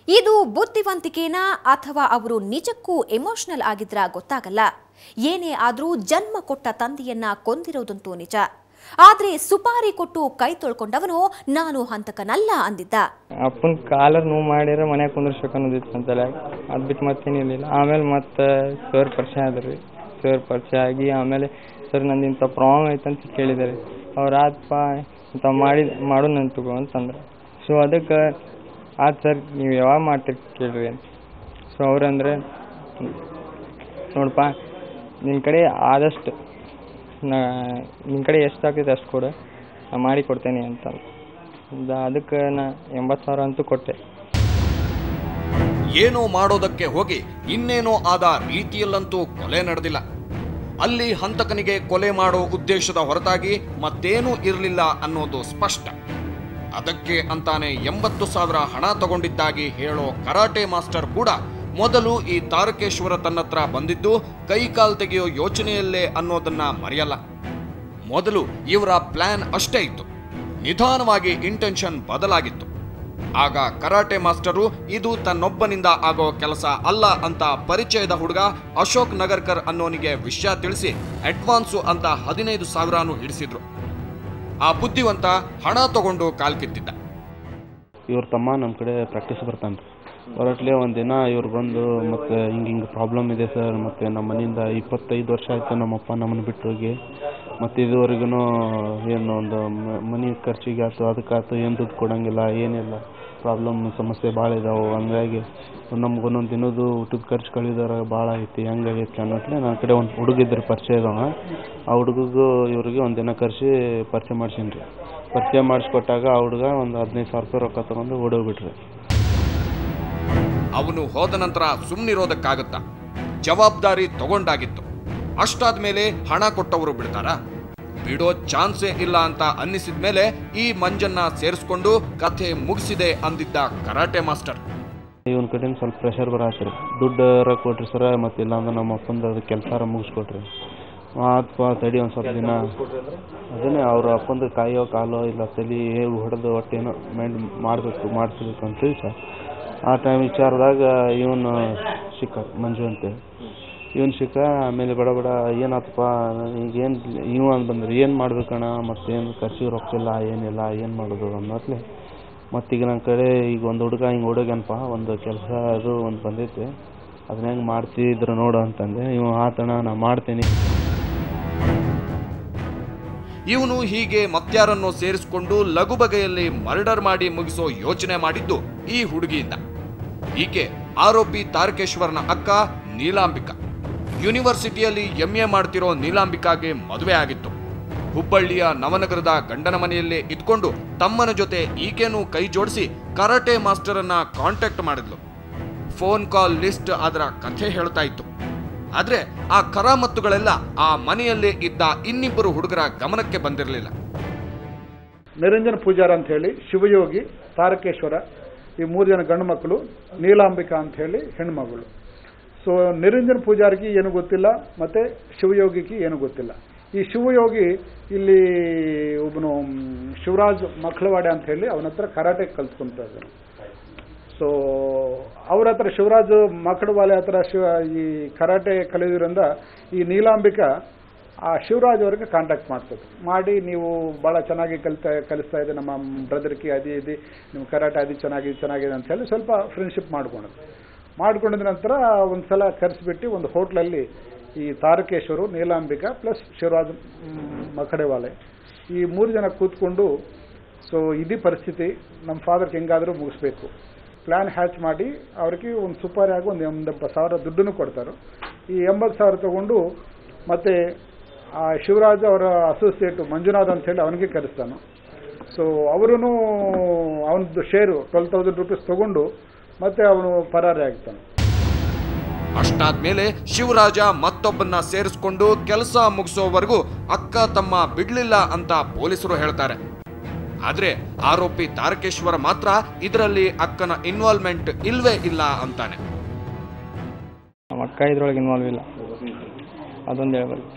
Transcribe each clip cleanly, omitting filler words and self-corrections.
ಇದು ಬುದ್ಧಿವಂತಿಕೆನಾ ಅಥವಾ ಅವರು ನಿಜಕ್ಕೂ ಎಮೋಷನಲ್ ಆಗಿದ್ರಾ ಗೊತ್ತಾಗಲ್ಲ. ಏನೇ ಆದರೂ ಜನ್ಮ ಕೊಟ್ಟ ತಂದೆಯನ್ನ ಕೊಂದಿರೋದಂತೂ ನಿಜ. ಆದ್ರೆ ಸುಪಾರಿ ಕೊಟ್ಟು ಕೈ ತೊಳ್ಕೊಂಡವನು ನಾನು ಹಂತಕನಲ್ಲ ಅಂದಿದ್ದ. ಅಪ್ಪನ ಕಾಲರ್ ನೋವು ಮಾಡಿದ್ರೆ ಮನೆ ಕುಂದಿರ್ಸ್ಬೇಕು ಅನ್ನೋದಿತ್ತು ಅಂತಲ್ಲ, ಅದು ಬಿಟ್ಟು ಮತ್ತೇನಿರಲಿಲ್ಲ. ಆಮೇಲೆ ಮತ್ತೆ ಸರ್ ಪರಿಚಯ ಆದ್ರಿ. ಸರ್ ಪರಿಚಯ ಆಗಿ ಆಮೇಲೆ ಸರ್ ನಂದು ಇಂಥ ಪ್ರಾಬ್ಲಮ್ ಐತಂತ ಕೇಳಿದ್ದಾರೆ. ಅವ್ರು ಆತ್ಪ ಇಂಥ ಮಾಡೋಣ ತಗೋ ಅಂತಂದ್ರೆ. ಸೊ ಅದಕ್ಕೆ ಆಯ್ತು ಸರ್ ನೀವು ಯಾವಾಗ ಮಾಡ್ತೀರಿ ಕೇಳ್ರಿ ಅಂತ. ಸೊ ಅವ್ರಂದ್ರೆ ನೋಡಪ್ಪ ನಿನ್ನ ಕಡೆ ಆದಷ್ಟು ನಿನ್ನ ಕಡೆ ಎಷ್ಟು ಆಗ್ತೈತೆ ಅಷ್ಟು ಕೊಡು, ನಾನು ಮಾಡಿ ಕೊಡ್ತೇನೆ ಅಂತ. ಅದಕ್ಕೆ ನಾ 80,000 ಅಂತೂ ಕೊಟ್ಟೆ. ಏನೋ ಮಾಡೋದಕ್ಕೆ ಹೋಗಿ ಇನ್ನೇನೋ ಆದ ರೀತಿಯಲ್ಲಂತೂ ಕೊಲೆ ನಡೆದಿಲ್ಲ. ಅಲ್ಲಿ ಹಂತಕನಿಗೆ ಕೊಲೆ ಮಾಡೋ ಉದ್ದೇಶದ ಹೊರತಾಗಿ ಮತ್ತೇನೂ ಇರಲಿಲ್ಲ ಅನ್ನೋದು ಸ್ಪಷ್ಟ. ಅದಕ್ಕೆ ಅಂತಾನೆ 80,000 ಹಣ ತಗೊಂಡಿದ್ದಾಗಿ ಹೇಳೋ ಕರಾಟೆ ಮಾಸ್ಟರ್ ಕೂಡ ಮೊದಲು ಈ ತಾರಕೇಶ್ವರ ತನ್ನತ್ರ ಬಂದಿದ್ದು ಕೈಕಾಲು ತೆಗೆಯೋ ಯೋಚನೆಯಲ್ಲೇ ಅನ್ನೋದನ್ನ ಮರೆಯಲ್ಲ. ಮೊದಲು ಇವರ ಪ್ಲಾನ್ ಅಷ್ಟೇ ಇತ್ತು, ನಿಧಾನವಾಗಿ ಇಂಟೆನ್ಷನ್ ಬದಲಾಗಿತ್ತು. ಆಗ ಕರಾಟೆ ಮಾಸ್ಟರು ಇದು ತನ್ನೊಬ್ಬನಿಂದ ಆಗೋ ಕೆಲಸ ಅಲ್ಲ ಅಂತ ಪರಿಚಯದ ಹುಡುಗ ಅಶೋಕ್ ನಗರ್ಕರ್ ಅನ್ನೋನಿಗೆ ವಿಷಯ ತಿಳಿಸಿ ಅಡ್ವಾನ್ಸು ಅಂತ 15,000 ಹಿಡಿಸಿದ್ರು. ಆ ಬುದ್ಧಿವಂತ ಹಣ ತಗೊಂಡು ಕಾಲ್ಕಿತ್ತಿದ್ದ. ಇವ್ರ ತಮ್ಮ ನಮ್ಮ ಕಡೆ ಪ್ರಾಕ್ಟೀಸ್ ಬರ್ತಾನೆ. ಹೊರಟ್ಲೆ ಒಂದಿನ ಇವ್ರು ಬಂದು ಮತ್ತೆ ಹಿಂಗೆ ಪ್ರಾಬ್ಲಮ್ ಇದೆ ಸರ್, ಮತ್ತು ನಮ್ಮ ಮನೆಯಿಂದ 25 ವರ್ಷ ಆಯಿತು ನಮ್ಮಪ್ಪ ನಮ್ಮನ್ನು ಬಿಟ್ಟು ಹೋಗಿ, ಮತ್ತು ಇದುವರೆಗೂ ಏನು ಒಂದು ಮನೆ ಖರ್ಚಿಗೆ ಆಯ್ತು ಅದಕ್ಕಾಯ್ತು ಏನು ದುಡ್ಡು ಕೊಡೋಂಗಿಲ್ಲ, ಏನಿಲ್ಲ, ಪ್ರಾಬ್ಲಮ್ ಸಮಸ್ಯೆ ಭಾಳ ಇದಾವೆ. ಹಂಗಾಗಿ ನಮ್ಗೊಂದೊಂದು ದಿನದ್ದು ಊಟದ ಖರ್ಚು ಕಳಿದಾರ ಭಾಳ ಐತಿ. ಹಂಗಾಗೈತಿ ಅನ್ನೋಟ್ಲೆ ನನ್ನ ಕಡೆ ಒಂದು ಹುಡುಗಿದ್ರು ಪರಿಚಯ ಇದಾವ. ಆ ಹುಡುಗಿಗೂ ಇವ್ರಿಗೆ ಒಂದಿನ ಕರೆಸಿ ಪರಿಚಯ ಮಾಡ್ಸೀನಿ ರೀ. ಪರಿಚಯ ಮಾಡಿಸ್ಕೊಟ್ಟಾಗ ಆ ಹುಡುಗ ಒಂದು 15,000 ರೂಪಾಯಿ ರೊಕ್ಕ ತೊಗೊಂಡು ಓಡೋಗ್ಬಿಟ್ರಿ. ಅವನು ಹೋದ ನಂತರ ಸುಮ್ಮನಿರೋದಕ್ಕಾಗತ್ತಾ? ಜವಾಬ್ದಾರಿ ತಗೊಂಡಾಗಿತ್ತು. ಅಷ್ಟಾದ್ಮೇಲೆ ಹಣ ಕೊಟ್ಟವರು ಬಿಡ್ತಾರ? ಬಿಡೋ ಚಾನ್ಸೇ ಇಲ್ಲ ಅಂತ ಅನ್ನಿಸಿದ ಮೇಲೆ ಈ ಮಂಜನ್ನ ಸೇರಿಸ್ಕೊಂಡು ಕಥೆ ಮುಗಿಸಿದೆ ಅಂದಿದ್ದ ಕರಾಟೆ ಮಾಸ್ಟರ್. ಇವನ್ ಕಡೆಯಿಂದ ಸ್ವಲ್ಪ ಪ್ರೆಷರ್ ಬರತ್ರಿ, ದುಡ್ಡು ಕೊಟ್ರಿ ಸರ, ಮತ್ತಿಲ್ಲ ಅಂದ್ರೆ ನಮ್ಮ ಅಪ್ಪಂದು ಕೆಲಸ ಮುಗಿಸ್ಕೊಟ್ರಿ. ಆತ್ಪ ತಡಿ ಒಂದು ಸ್ವಲ್ಪ ದಿನ ಅದನ್ನೇ ಅವ್ರ ಅಪ್ಪಂದು ಕಾಯೋ ಕಾಲೋ ಇಲ್ಲ ತಲೆ ಹೊಡೆದು ಒಟ್ಟೇನೋ ಮೈಂಡ್ ಮಾಡಿಸ್ಬೇಕು ಅಂತೇಳಿ ಸರ್. ಆ ಟೈಮ್ ವಿಚಾರದಾಗ ಇವನು ಸಿಕ್ಕ ಮಂಜು ಅಂತೇಳಿ. ಇವನು ಸಿಕ್ಕ. ಆಮೇಲೆ ಬಡ ಏನಾತಪ್ಪ ಈಗೇನು ಇವ ಅಂತ ಬಂದ್ರೆ ಏನು ಮಾಡ್ಬೇಕಣ್ಣ, ಮತ್ತೇನು ಖರ್ಚಿಗೆ ರೊಕ್ಕಿಲ್ಲ ಏನಿಲ್ಲ, ಏನು ಮಾಡೋದು ಅನ್ನೋತ್ಲೆ ಮತ್ತೀಗ ನನ್ನ ಕಡೆ ಈಗ ಒಂದು ಹುಡುಗ ಹಿಂಗೆ ಹುಡುಗನಪ್ಪ ಒಂದು ಕೆಲಸ ಅದು ಒಂದು ಬಂದೈತೆ, ಅದನ್ನ ಹೆಂಗೆ ಮಾಡ್ತಿದ್ರು ನೋಡು ಅಂತಂದೆ. ಇವ ಆತಣ ನಾ ಮಾಡ್ತೀನಿ. ಇವನು ಹೀಗೆ ಮತ್ಯಾರನ್ನು ಸೇರಿಸಿಕೊಂಡು ಲಘು ಬಗೆಯಲ್ಲಿ ಮರ್ಡರ್ ಮಾಡಿ ಮುಗಿಸೋ ಯೋಚನೆ ಮಾಡಿದ್ದು ಈ ಹುಡುಗಿಯಿಂದ. ಈಕೆ ಆರೋಪಿ ತಾರಕೇಶ್ವರನ ಅಕ್ಕ ನೀಲಾಂಬಿಕಾ. ಯೂನಿವರ್ಸಿಟಿಯಲ್ಲಿ MA ಮಾಡ್ತಿರೋ ನೀಲಾಂಬಿಕಾಗೆ ಮದುವೆ ಆಗಿತ್ತು. ಹುಬ್ಬಳ್ಳಿಯ ನವನಗರದ ಗಂಡನ ಮನೆಯಲ್ಲೇ ಇದ್ಕೊಂಡು ತಮ್ಮನ ಜೊತೆ ಈಕೆನೂ ಕೈ ಜೋಡಿಸಿ ಕರಾಟೆ ಮಾಸ್ಟರ್ ಅನ್ನ ಕಾಂಟ್ಯಾಕ್ಟ್ ಮಾಡಿದ್ಲು. ಫೋನ್ ಕಾಲ್ ಲಿಸ್ಟ್ ಅದರ ಕಥೆ ಹೇಳ್ತಾ ಇತ್ತು. ಆದ್ರೆ ಆ ಕರಾಮತ್ತುಗಳೆಲ್ಲ ಆ ಮನೆಯಲ್ಲೇ ಇದ್ದ ಇನ್ನಿಬ್ಬರು ಹುಡುಗರ ಗಮನಕ್ಕೆ ಬಂದಿರಲಿಲ್ಲ. ನಿರಂಜನ ಪೂಜಾರ ಅಂತ ಹೇಳಿ, ಶಿವಯೋಗಿ, ತಾರಕೇಶ್ವರ, ಈ 3 ಜನ ಗಂಡು ಮಕ್ಕಳು, ನೀಲಾಂಬಿಕಾ ಅಂತ ಹೇಳಿ ಹೆಣ್ಮಗಳು. ಸೊ ನಿರಂಜನ ಪೂಜಾರಿಗೆ ಏನು ಗೊತ್ತಿಲ್ಲ, ಮತ್ತೆ ಶಿವಯೋಗಿಗೆ ಏನು ಗೊತ್ತಿಲ್ಲ. ಈ ಶಿವಯೋಗಿ ಇಲ್ಲಿ ಒಬ್ಬನು ಶಿವರಾಜ್ ಮಕ್ಕಳವಾಡೆ ಅಂತ ಹೇಳಿ ಅವನ ಹತ್ರ ಕರಾಟೆ ಕಲ್ತ್ಕೊಂತ ಇದ್ದಾನೆ. ಸೊ ಅವ್ರ ಹತ್ರ ಶಿವರಾಜ್ ಮಕ್ಕಳವಾಲೆ ಹತ್ರ ಈ ಕರಾಟೆ ಕಲಿಯೋದ್ರಿಂದ ಈ ನೀಲಾಂಬಿಕಾ ಆ ಶಿವರಾಜ್ ಅವರಿಗೆ ಕಾಂಟ್ಯಾಕ್ಟ್ ಮಾಡಿ ನೀವು ಭಾಳ ಚೆನ್ನಾಗಿ ಕಲಿಸ್ತಾ ಇದೆ, ನಮ್ಮ ಬ್ರದರ್ಗೆ ಇದೆ, ನಿಮ್ಮ ಕರಾಟೆ ಚೆನ್ನಾಗಿದೆ ಅಂತ ಹೇಳಿ ಸ್ವಲ್ಪ ಫ್ರೆಂಡ್ಶಿಪ್ ಮಾಡ್ಕೊಂಡಿದ ನಂತರ ಒಂದು ಸಲ ಕರೆಸಿಬಿಟ್ಟು ಒಂದು ಹೋಟ್ಲಲ್ಲಿ ಈ ತಾರಕೇಶ್ವರು, ನೀಲಾಂಬಿಕಾ ಪ್ಲಸ್ ಶಿವರಾಜ್ ಮಕಡೆವಾಲೆ ಈ 3 ಜನ ಕೂತ್ಕೊಂಡು, ಸೊ ಇದೇ ಪರಿಸ್ಥಿತಿ, ನಮ್ಮ ಫಾದರ್ಗೆ ಹೆಂಗಾದರೂ ಮುಗಿಸ್ಬೇಕು ಪ್ಲ್ಯಾನ್ ಹ್ಯಾಚ್ ಮಾಡಿ ಅವ್ರಿಗೆ ಒಂದು ಸುಪಾರಿ ಆಗಿ ಒಂದು 80,000 ದುಡ್ಡನ್ನು ಕೊಡ್ತಾರೆ. ಈ 80,000 ತಗೊಂಡು ಮತ್ತು ಆ ಶಿವರಾಜ್ ಅವರ ಅಸೋಸಿಯೇಟು ಮಂಜುನಾಥ್ ಅಂತ ಹೇಳಿ ಅವನಿಗೆ ಕರೆಸ್ತಾನೆ. ಸೊ ಅವರೂ ಅವನದ್ದು ಶೇರು 12,000 ರೂಪೀಸ್ ತಗೊಂಡು ಮತ್ತೆ ಅವನು ಪರಾರಿ ಆಗ್ತಾನೆ. ಅಷ್ಟಾದ್ಮೇಲೆ ಶಿವರಾಜ ಮತ್ತೊಬ್ಬನ್ನ ಸೇರಿಸ್ಕೊಂಡು ಕೆಲಸ ಮುಗಿಸೋವರೆಗೂ ಅಕ್ಕ ತಮ್ಮ ಬಿಡ್ಲಿಲ್ಲ ಅಂತ ಪೊಲೀಸರು ಹೇಳ್ತಾರೆ. ಆದ್ರೆ ಆರೋಪಿ ತಾರಕೇಶ್ವರ ಮಾತ್ರ ಇದರಲ್ಲಿ ಅಕ್ಕನ ಇನ್ವಾಲ್ವ್ಮೆಂಟ್ ಇಲ್ವೇ ಇಲ್ಲ ಅಂತಾನೆ. ನಮ್ಮ ಅಕ್ಕ ಇದ್ರೊಳಗೆ ಇನ್ವಾಲ್ವ್ ಇಲ್ಲ, ಅದೊಂದು ಹೇಳ್ಬೇಕು.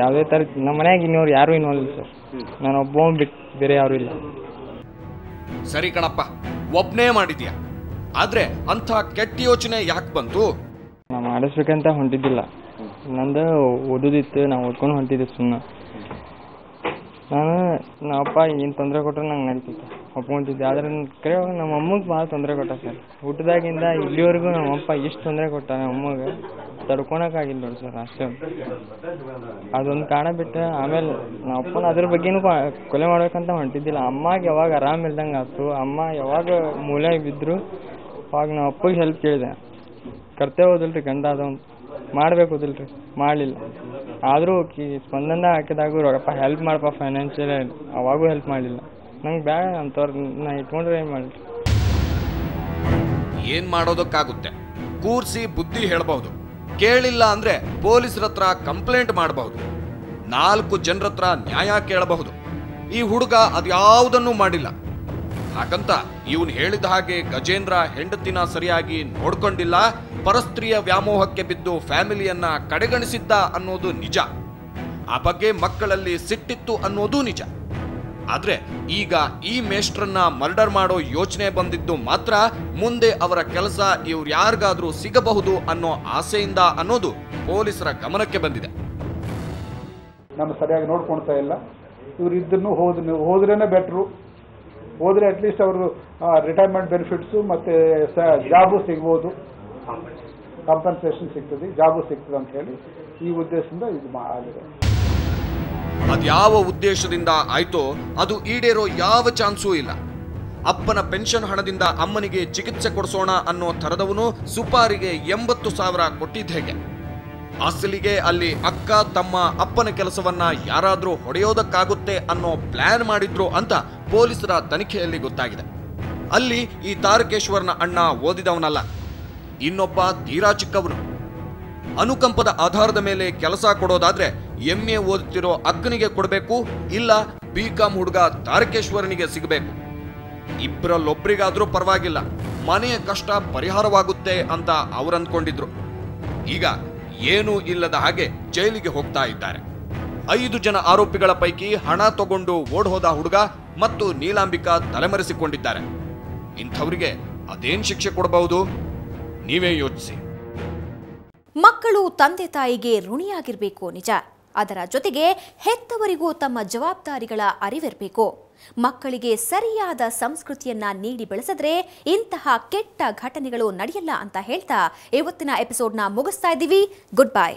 ಯಾವುದೇ ಥರ ನಮ್ಮ ಮನೆಯಾಗ ಇನ್ನೋರು ಯಾರೂ ಇನ್ವಾಲ್ವ್ ಇಲ್ಲ ಸರ್, ನಾನು ಒಬ್ಬ ಬಿಟ್ಟು ಬೇರೆ ಯಾರೂ ಇಲ್ಲ. ಸರಿ ಕಣಪ್ಪ, ಒಬ್ನೇ ಮಾಡಿದ್ಯಾ, ಆದ್ರೆ ಅಂಥ ಕೆಟ್ಟ ಯೋಚನೆ ಯಾಕೆ ಬಂತು? ನಾವು ಮಾಡಿಸ್ಬೇಕಂತ ಹೊಂಟಿದ್ದಿಲ್ಲ, ನಂದು ಓದೋದಿತ್ತು, ನಾವು ಓದ್ಕೊಂಡು ಹೊಂಟಿದ್ದೆ ಸುಮ್ಮನೆ. ನಮ್ಮಪ್ಪ ಏನು ತೊಂದರೆ ಕೊಟ್ಟರೆ ನಂಗೆ ನಡೀತಿತ್ತು, ಒಪ್ಕೊಂತಿದ್ದೆ. ಆದರೆ ಕರೆ ನಮ್ಮ ಅಮ್ಮಗೆ ಭಾಳ ತೊಂದರೆ ಕೊಟ್ಟ ಸರ್. ಹುಟ್ಟಿದಾಗಿಂದ ಇಲ್ಲಿವರೆಗೂ ನಮ್ಮಪ್ಪ ಎಷ್ಟು ತೊಂದರೆ ಕೊಟ್ಟ ನಮ್ಮ ಅಮ್ಮಗೆ ತಡ್ಕೊಳಕ್ಕಾಗಿಲ್ಲ ನೋಡಿ ಸರ್. ಅಷ್ಟೇ ಅದೊಂದು ಕಾರಣ ಬಿಟ್ಟು ಆಮೇಲೆ ನಮ್ಮ ಅಪ್ಪನ ಅದ್ರ ಬಗ್ಗೆನೂ ಕೊಲೆ ಮಾಡ್ಬೇಕಂತ ಹೊಂಟಿದ್ದಿಲ್ಲ. ಅಮ್ಮಗೆ ಯಾವಾಗ ಆರಾಮಿಲ್ದಂಗೆ ಆಯ್ತು, ಅಮ್ಮ ಯಾವಾಗ ಮೂಲೆಯಾಗಿ ಬಿದ್ದರು ಅವಾಗ ನಮ್ಮ ಅಪ್ಪಗೆ ಹೆಲ್ಪ್ ಕೇಳಿದೆ. ಕರ್ತವ್ಯ ಹೋದಿಲ್ರಿ, ಗಂಡ ಅದೊಂದು ಮಾಡ್ಬೇಕೋದಿಲ್ರಿ, ಮಾಡಲಿಲ್ಲ. ಆದರೂ ಸ್ಪಂದನ ಹಾಕಿದಾಗೂ ರೊಕ್ಕಪ್ಪ ಹೆಲ್ಪ್ ಮಾಡಪ್ಪ ಫೈನಾನ್ಷಿಯಲ್, ಅವಾಗೂ ಹೆಲ್ಪ್ ಮಾಡಲಿಲ್ಲ. ನಂಗೆ ಬೇಡ ಅಂತವ್ರು ನಾ ಇಟ್ಕೊಂಡ್ರೆ ಏನು ಮಾಡಲಿ? ಏನ್ ಮಾಡೋದಕ್ಕಾಗುತ್ತೆ? ಕೂರ್ಸಿ ಬುದ್ಧಿ ಹೇಳಬಹುದು, ಕೇಳಿಲ್ಲ ಅಂದ್ರೆ ಪೊಲೀಸರ ಹತ್ರ ಕಂಪ್ಲೇಂಟ್ ಮಾಡಬಹುದು, 4 ಜನರ ಹತ್ರ ನ್ಯಾಯ ಕೇಳಬಹುದು. ಈ ಹುಡುಗ ಅದ್ಯಾವುದನ್ನೂ ಮಾಡಿಲ್ಲ. ಹಾಗಂತ ಇವನು ಹೇಳಿದ ಹಾಗೆ ಗಜೇಂದ್ರ ಹೆಂಡತಿನ ಸರಿಯಾಗಿ ನೋಡ್ಕೊಂಡಿಲ್ಲ, ಪರಸ್ತ್ರೀಯ ವ್ಯಾಮೋಹಕ್ಕೆ ಬಿದ್ದು ಫ್ಯಾಮಿಲಿಯನ್ನ ಕಡೆಗಣಿಸಿದ್ದ ಅನ್ನೋದು ನಿಜ. ಆ ಬಗ್ಗೆ ಮಕ್ಕಳಲ್ಲಿ ಸಿಟ್ಟಿತ್ತು ಅನ್ನೋದು ನಿಜ. ಆದ್ರೆ ಈಗ ಈ ಮೇಷ್ಟ್ರನ್ನ ಮರ್ಡರ್ ಮಾಡೋ ಯೋಚನೆ ಬಂದಿದ್ದು ಮಾತ್ರ ಮುಂದೆ ಅವರ ಕೆಲಸ ಇವ್ರು ಯಾರಿಗಾದ್ರೂ ಸಿಗಬಹುದು ಅನ್ನೋ ಆಸೆಯಿಂದ ಅನ್ನೋದು ಪೊಲೀಸರ ಗಮನಕ್ಕೆ ಬಂದಿದೆ. ನಮ್ಮ ಸರಿಯಾಗಿ ನೋಡ್ಕೊಳ್ತಾ ಇಲ್ಲ, ಇವ್ರು ಇದನ್ನು ಹೋದ್ರೇನೆ ಬೆಟ್ರು. ಹೋದ್ರೆ ಅಟ್ಲೀಸ್ಟ್ ಅವರು ರಿಟೈರ್ಮೆಂಟ್ ಬೆನಿಫಿಟ್ಸು ಮತ್ತೆ ಜಾಬು ಸಿಗ್ಬೋದು, ಕಾಂಪನ್ಸೇಷನ್ ಸಿಗ್ತದೆ, ಜಾಬು ಸಿಗ್ತದೆ ಅಂತ ಹೇಳಿ ಈ ಉದ್ದೇಶದಿಂದ ಇದು ಆಗಿದೆ. ಅದ್ಯಾವ ಉದ್ದೇಶದಿಂದ ಆಯ್ತೋ ಅದು ಈಡೇರೋ ಯಾವ ಚಾನ್ಸೂ ಇಲ್ಲ. ಅಪ್ಪನ ಪೆನ್ಷನ್ ಹಣದಿಂದ ಅಮ್ಮನಿಗೆ ಚಿಕಿತ್ಸೆ ಕೊಡಿಸೋಣ ಅನ್ನೋ ಥರದವನು ಸುಪಾರಿಗೆ 80,000 ಕೊಟ್ಟಿದ್ದ ಹೇಗೆ? ಅಸಲಿಗೆ ಅಲ್ಲಿ ಅಕ್ಕ ತಮ್ಮ ಅಪ್ಪನ ಕೆಲಸವನ್ನ ಯಾರಾದ್ರೂ ಹೊಡೆಯೋದಕ್ಕಾಗುತ್ತೆ ಅನ್ನೋ ಪ್ಲಾನ್ ಮಾಡಿದ್ರು ಅಂತ ಪೊಲೀಸರ ತನಿಖೆಯಲ್ಲಿ ಗೊತ್ತಾಗಿದೆ. ಅಲ್ಲಿ ಈ ತಾರಕೇಶ್ವರನ ಅಣ್ಣ ಓದಿದವನಲ್ಲ, ಇನ್ನೊಬ್ಬ ತೀರಾ ಚಿಕ್ಕವನು. ಅನುಕಂಪದ ಆಧಾರದ ಮೇಲೆ ಕೆಲಸ ಕೊಡೋದಾದ್ರೆ MA ಓದುತ್ತಿರೋ ಅಕ್ಕನಿಗೆ ಕೊಡಬೇಕು, ಇಲ್ಲ BCom ಹುಡುಗ ತಾರಕೇಶ್ವರನಿಗೆ ಸಿಗಬೇಕು. ಇಬ್ಬರಲ್ಲೊಬ್ಬರಿಗಾದ್ರೂ ಪರವಾಗಿಲ್ಲ, ಮನೆಯ ಕಷ್ಟ ಪರಿಹಾರವಾಗುತ್ತೆ ಅಂತ ಅವರಂದ್ಕೊಂಡಿದ್ರು. ಈಗ ಏನೂ ಇಲ್ಲದ ಹಾಗೆ ಜೈಲಿಗೆ ಹೋಗ್ತಾ ಇದ್ದಾರೆ. 5 ಜನ ಆರೋಪಿಗಳ ಪೈಕಿ ಹಣ ತಗೊಂಡು ಓಡ್ಹೋದ ಹುಡುಗ ಮತ್ತು ನೀಲಾಂಬಿಕಾ ತಲೆಮರೆಸಿಕೊಂಡಿದ್ದಾರೆ. ಇಂಥವರಿಗೆ ಅದೇನ್ ಶಿಕ್ಷೆ ಕೊಡಬಹುದು? ನೀವೇ ಯೋಚಿಸಿ. ಮಕ್ಕಳು ತಂದೆ ತಾಯಿಗೆ ಋಣಿಯಾಗಿರಬೇಕು ನಿಜ, ಅದರ ಜೊತೆಗೆ ಹೆತ್ತವರಿಗೂ ತಮ್ಮ ಜವಾಬ್ದಾರಿಗಳ ಅರಿವಿರಬೇಕು. ಮಕ್ಕಳಿಗೆ ಸರಿಯಾದ ಸಂಸ್ಕೃತಿಯನ್ನ ನೀಡಿ ಬೆಳೆಸಿದ್ರೆ ಇಂತಹ ಕೆಟ್ಟ ಘಟನೆಗಳು ನಡೆಯಲ್ಲ ಅಂತ ಹೇಳ್ತಾ ಇವತ್ತಿನ ಎಪಿಸೋಡ್ನ ಮುಗಿಸ್ತಾ ಇದ್ದೀವಿ. Good bye.